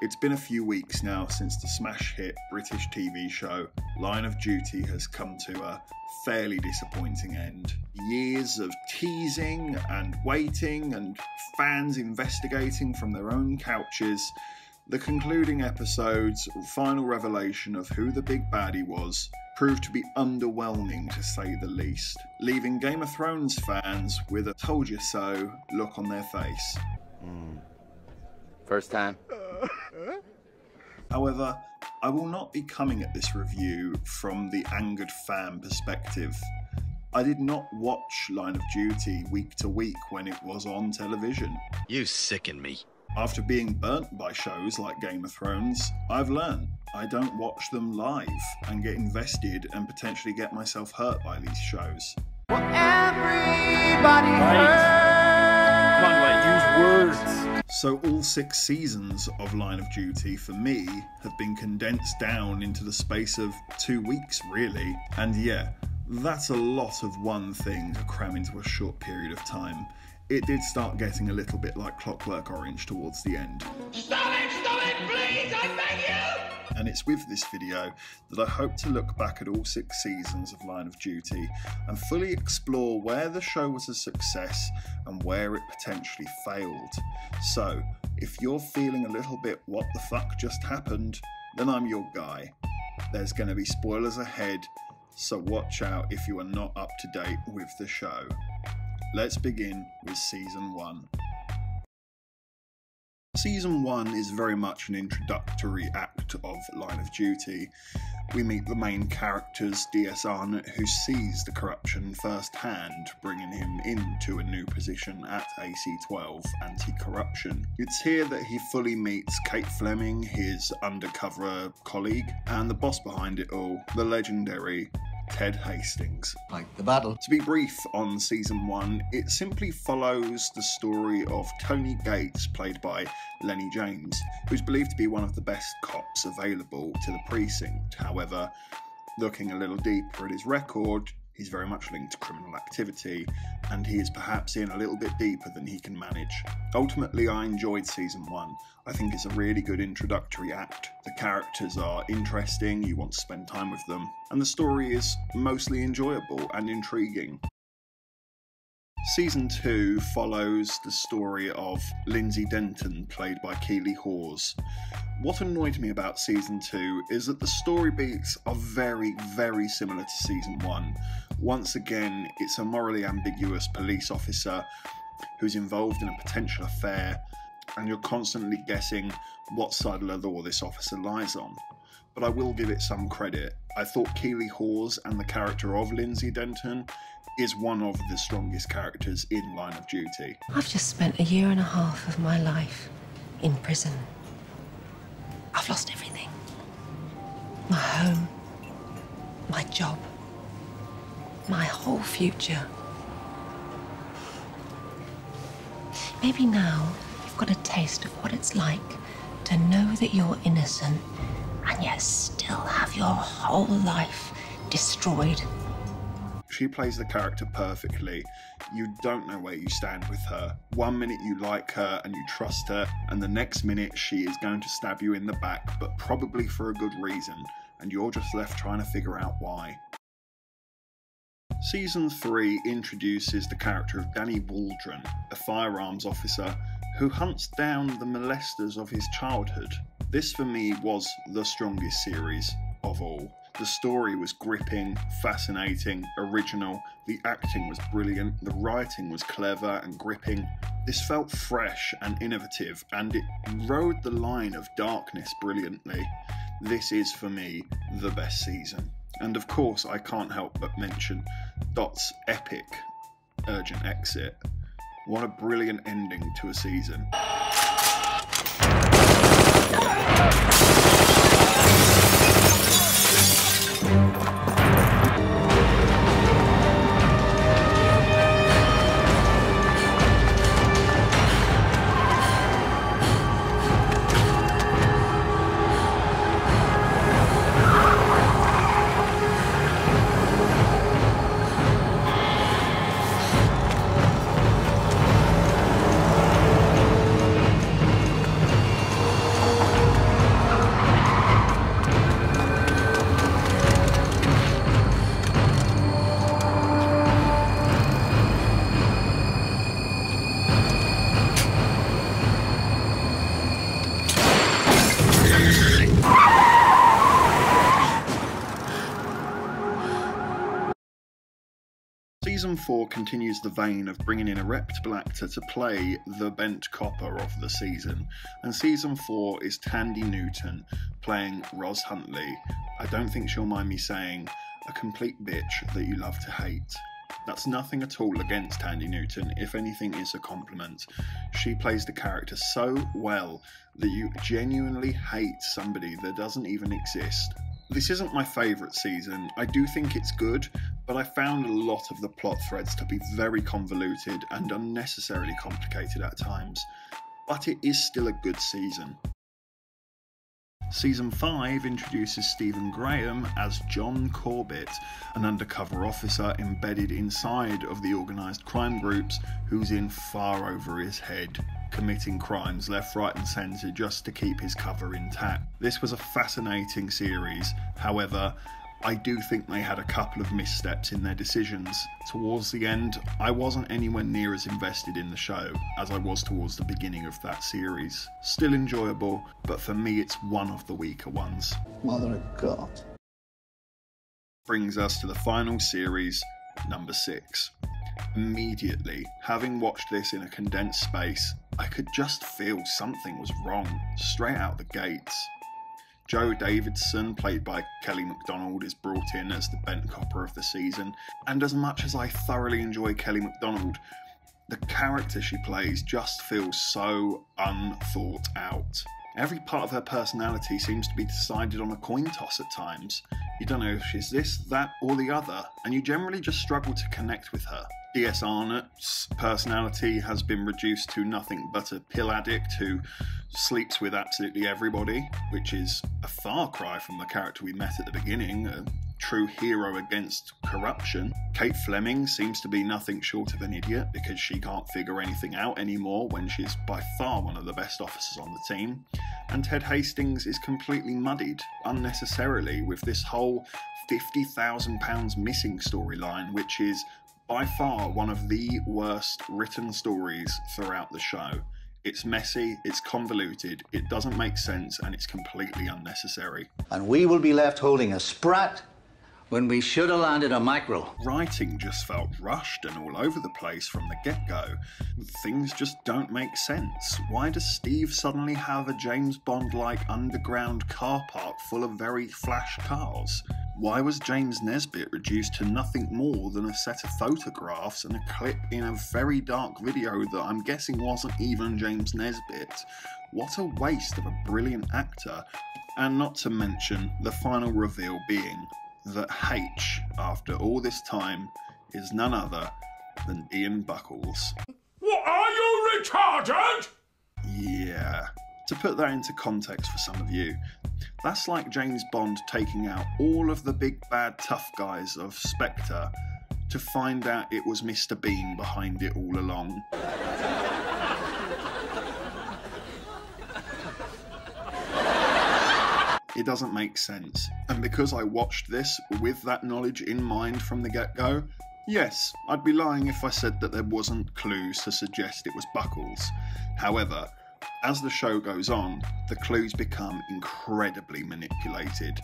It's been a few weeks now since the smash hit British TV show Line of Duty has come to a fairly disappointing end. Years of teasing and waiting and fans investigating from their own couches, the concluding episode's final revelation of who the big baddie was proved to be underwhelming to say the least, leaving Game of Thrones fans with a told you so look on their face. First time. However, I will not be coming at this review from the angered fan perspective. I did not watch Line of Duty week to week when it was on television. You sicken me. After being burnt by shows like Game of Thrones, I've learned I don't watch them live and get invested and potentially get myself hurt by these shows. Well, everybody Come on, Wade, use words. So all 6 seasons of Line of Duty for me have been condensed down into the space of 2 weeks really. And yeah, that's a lot of one thing to cram into a short period of time. It did start getting a little bit like Clockwork Orange towards the end. Stop it, please, I beg you! And it's with this video that I hope to look back at all 6 seasons of Line of Duty and fully explore where the show was a success and where it potentially failed. So, if you're feeling a little bit what the fuck just happened, then I'm your guy. There's going to be spoilers ahead, so watch out if you are not up to date with the show. Let's begin with Season 1. Season 1 is very much an introductory act of Line of Duty. We meet the main character's DS Arnott, who sees the corruption firsthand, bringing him into a new position at AC-12 Anti-Corruption. It's here that he fully meets Kate Fleming, his undercover colleague, and the boss behind it all, the legendary Ted Hastings. Like the battle. To be brief on Season 1, it simply follows the story of Tony Gates, played by Lenny James, who's believed to be one of the best cops available to the precinct. However, looking a little deeper at his record, he's very much linked to criminal activity, and he is perhaps in a little bit deeper than he can manage. Ultimately, I enjoyed Season 1. I think it's a really good introductory act. The characters are interesting, you want to spend time with them, and the story is mostly enjoyable and intriguing. Season 2 follows the story of Lindsay Denton, played by Keely Hawes. What annoyed me about Season 2 is that the story beats are very, very similar to Season 1. Once again, it's a morally ambiguous police officer who's involved in a potential affair, and you're constantly guessing what side of the law this officer lies on. But I will give it some credit. I thought Keely Hawes and the character of Lindsay Denton is one of the strongest characters in Line of Duty. I've just spent 1.5 years of my life in prison. I've lost everything. My home, my job, my whole future. Maybe now you've got a taste of what it's like to know that you're innocent and yet still have your whole life destroyed. She plays the character perfectly. You don't know where you stand with her. One minute you like her and you trust her, and the next minute she is going to stab you in the back, but probably for a good reason, and you're just left trying to figure out why. Season 3 introduces the character of Danny Waldron, a firearms officer who hunts down the molesters of his childhood. This for me was the strongest series of all. The story was gripping, fascinating, original, the acting was brilliant, the writing was clever and gripping. This felt fresh and innovative, and it rode the line of darkness brilliantly. This is, for me, the best season. And of course, I can't help but mention Dot's epic Urgent Exit. What a brilliant ending to a season. Season 4 continues the vein of bringing in a reputable actor to play the bent copper of the season, and Season 4 is Tandy Newton playing Ros Huntley. I don't think she'll mind me saying, a complete bitch that you love to hate. That's nothing at all against Tandy Newton, if anything is a compliment. She plays the character so well that you genuinely hate somebody that doesn't even exist. This isn't my favourite season. I do think it's good, but I found a lot of the plot threads to be very convoluted and unnecessarily complicated at times. But it is still a good season. Season 5 introduces Stephen Graham as John Corbett, an undercover officer embedded inside of the organised crime groups who's in far over his head, committing crimes left, right and centre just to keep his cover intact. This was a fascinating series, however, I do think they had a couple of missteps in their decisions. Towards the end, I wasn't anywhere near as invested in the show as I was towards the beginning of that series. Still enjoyable, but for me it's one of the weaker ones. Mother of God. Brings us to the final series, number 6. Immediately, having watched this in a condensed space, I could just feel something was wrong, straight out the gates. Joe Davidson, played by Kelly MacDonald, is brought in as the bent copper of the season, and as much as I thoroughly enjoy Kelly MacDonald, the character she plays just feels so unthought out. Every part of her personality seems to be decided on a coin toss at times. You don't know if she's this, that, or the other, and you generally just struggle to connect with her. D.S. Arnott's personality has been reduced to nothing but a pill addict who sleeps with absolutely everybody, which is a far cry from the character we met at the beginning, a true hero against corruption. Kate Fleming seems to be nothing short of an idiot because she can't figure anything out anymore when she's by far one of the best officers on the team. And Ted Hastings is completely muddied unnecessarily with this whole £50,000 missing storyline, which is by far one of the worst written stories throughout the show. It's messy, it's convoluted, it doesn't make sense, and it's completely unnecessary. And we will be left holding a sprat when we should have landed a mackerel. Writing just felt rushed and all over the place from the get-go. Things just don't make sense. Why does Steve suddenly have a James Bond-like underground car park full of very flash cars? Why was James Nesbitt reduced to nothing more than a set of photographs and a clip in a very dark video that I'm guessing wasn't even James Nesbitt? What a waste of a brilliant actor. And not to mention the final reveal being that H, after all this time, is none other than Ian Buckles. What, are you retarded? Yeah. To put that into context for some of you, that's like James Bond taking out all of the big bad tough guys of Spectre to find out it was Mr. Bean behind it all along. It doesn't make sense, and because I watched this with that knowledge in mind from the get-go, yes, I'd be lying if I said that there wasn't clues to suggest it was Buckles. However, as the show goes on, the clues become incredibly manipulated.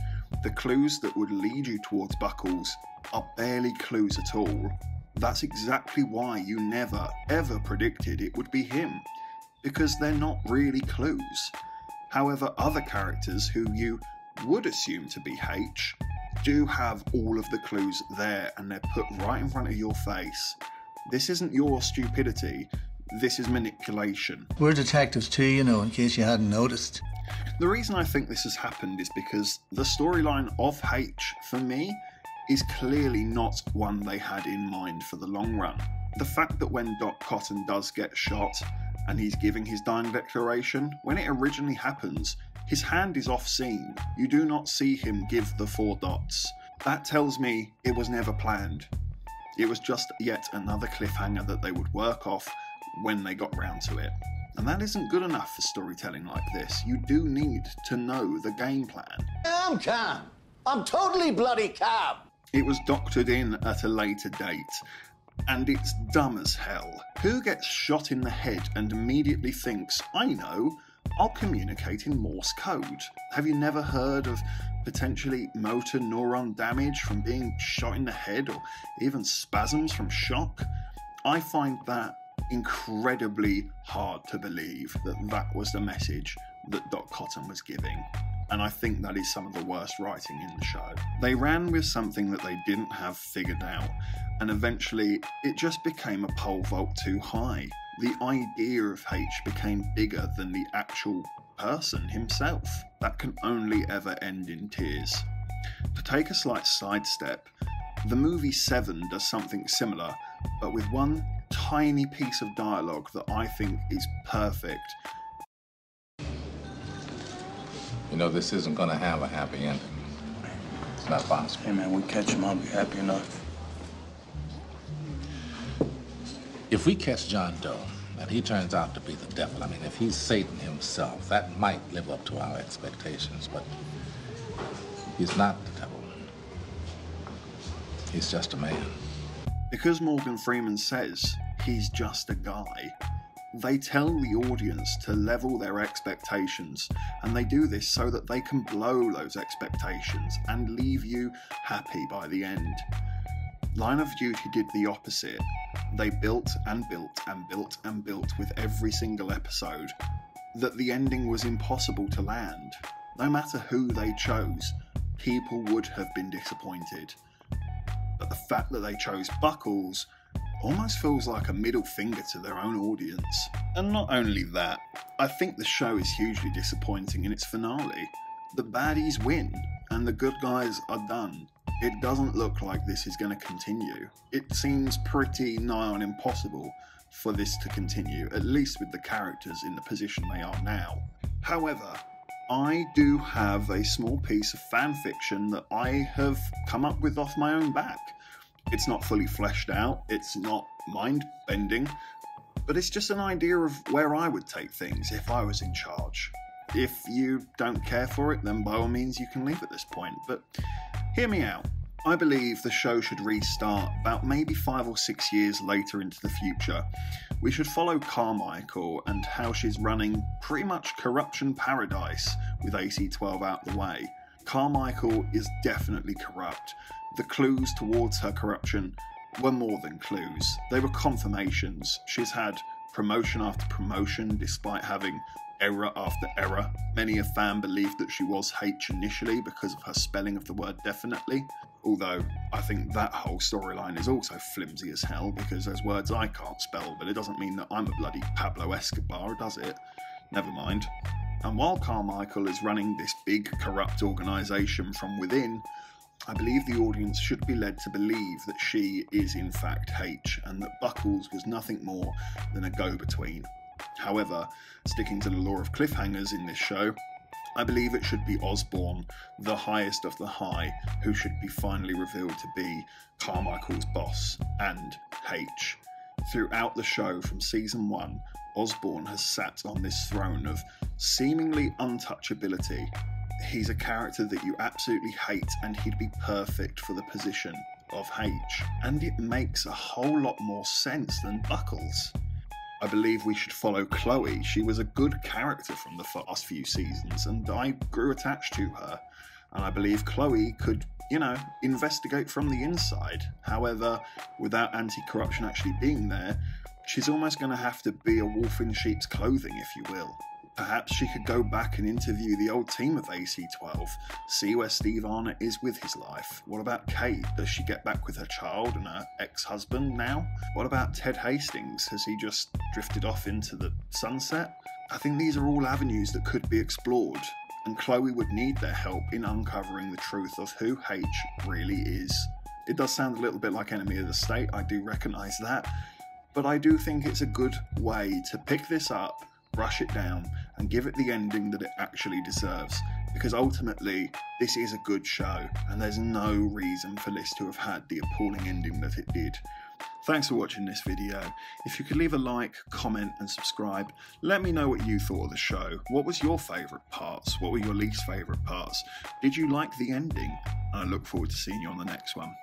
The clues that would lead you towards Buckles are barely clues at all. That's exactly why you never, ever predicted it would be him, because they're not really clues. However, other characters who you would assume to be H do have all of the clues there and they're put right in front of your face. This isn't your stupidity, this is manipulation. We're detectives too, you know, in case you hadn't noticed. The reason I think this has happened is because the storyline of H, for me, is clearly not one they had in mind for the long run. The fact that when Doc Cotton does get shot, and he's giving his dying declaration, when it originally happens, his hand is off scene. You do not see him give the 4 dots. That tells me it was never planned. It was just yet another cliffhanger that they would work off when they got round to it. And that isn't good enough for storytelling like this. You do need to know the game plan. I'm calm. I'm totally bloody calm. It was doctored in at a later date. And it's dumb as hell. Who gets shot in the head and immediately thinks, I know, I'll communicate in Morse code. Have you never heard of potentially motor neuron damage from being shot in the head, or even spasms from shock? I find that incredibly hard to believe that that was the message that Doc Cotton was giving. And I think that is some of the worst writing in the show. They ran with something that they didn't have figured out, and eventually it just became a pole vault too high. The idea of H became bigger than the actual person himself. That can only ever end in tears. To take a slight sidestep, the movie Seven does something similar, but with one tiny piece of dialogue that I think is perfect. You know, this isn't gonna have a happy ending. It's not possible. Hey, man, we catch him, I'll be happy enough. If we catch John Doe, and he turns out to be the devil, I mean, if he's Satan himself, that might live up to our expectations, but he's not the devil. He's just a man. Because Morgan Freeman says he's just a guy, they tell the audience to level their expectations, and they do this so that they can blow those expectations and leave you happy by the end. Line of Duty did the opposite. They built and built and built and built with every single episode that the ending was impossible to land. No matter who they chose, people would have been disappointed. But the fact that they chose Buckles almost feels like a middle finger to their own audience. And not only that, I think the show is hugely disappointing in its finale. The baddies win, and the good guys are done. It doesn't look like this is going to continue. It seems pretty nigh on impossible for this to continue, at least with the characters in the position they are now. However, I do have a small piece of fan fiction that I have come up with off my own back. It's not fully fleshed out, it's not mind-bending, but it's just an idea of where I would take things if I was in charge. If you don't care for it, then by all means you can leave at this point, but hear me out. I believe the show should restart about maybe 5 or 6 years later into the future. We should follow Carmichael and how she's running pretty much corruption paradise with AC-12 out the way. Carmichael is definitely corrupt. The clues towards her corruption were more than clues. They were confirmations. She's had promotion after promotion despite having error after error. Many a fan believed that she was H initially because of her spelling of the word definitely. Although I think that whole storyline is also flimsy as hell because there's words I can't spell, but it doesn't mean that I'm a bloody Pablo Escobar, does it? Never mind. And while Carmichael is running this big corrupt organisation from within, I believe the audience should be led to believe that she is in fact H, and that Buckles was nothing more than a go-between. However, sticking to the law of cliffhangers in this show, I believe it should be Osborn, the highest of the high, who should be finally revealed to be Carmichael's boss, and H. Throughout the show from season 1, Osborn has sat on this throne of seemingly untouchability. He's a character that you absolutely hate, and he'd be perfect for the position of H. And it makes a whole lot more sense than Buckles. I believe we should follow Chloe. She was a good character from the first few seasons, and I grew attached to her. And I believe Chloe could, investigate from the inside. However, without anti-corruption actually being there, she's almost going to have to be a wolf in sheep's clothing, if you will. Perhaps she could go back and interview the old team of AC-12, see where Steve Arnott is with his life. What about Kate? Does she get back with her child and her ex-husband now? What about Ted Hastings? Has he just drifted off into the sunset? I think these are all avenues that could be explored, and Chloe would need their help in uncovering the truth of who H really is. It does sound a little bit like Enemy of the State, I do recognise that, but I do think it's a good way to pick this up, brush it down, and give it the ending that it actually deserves, because ultimately this is a good show and there's no reason for this to have had the appalling ending that it did. Thanks for watching this video. If you could leave a like, comment and subscribe, let me know what you thought of the show. What was your favourite parts? What were your least favourite parts? Did you like the ending? And I look forward to seeing you on the next one.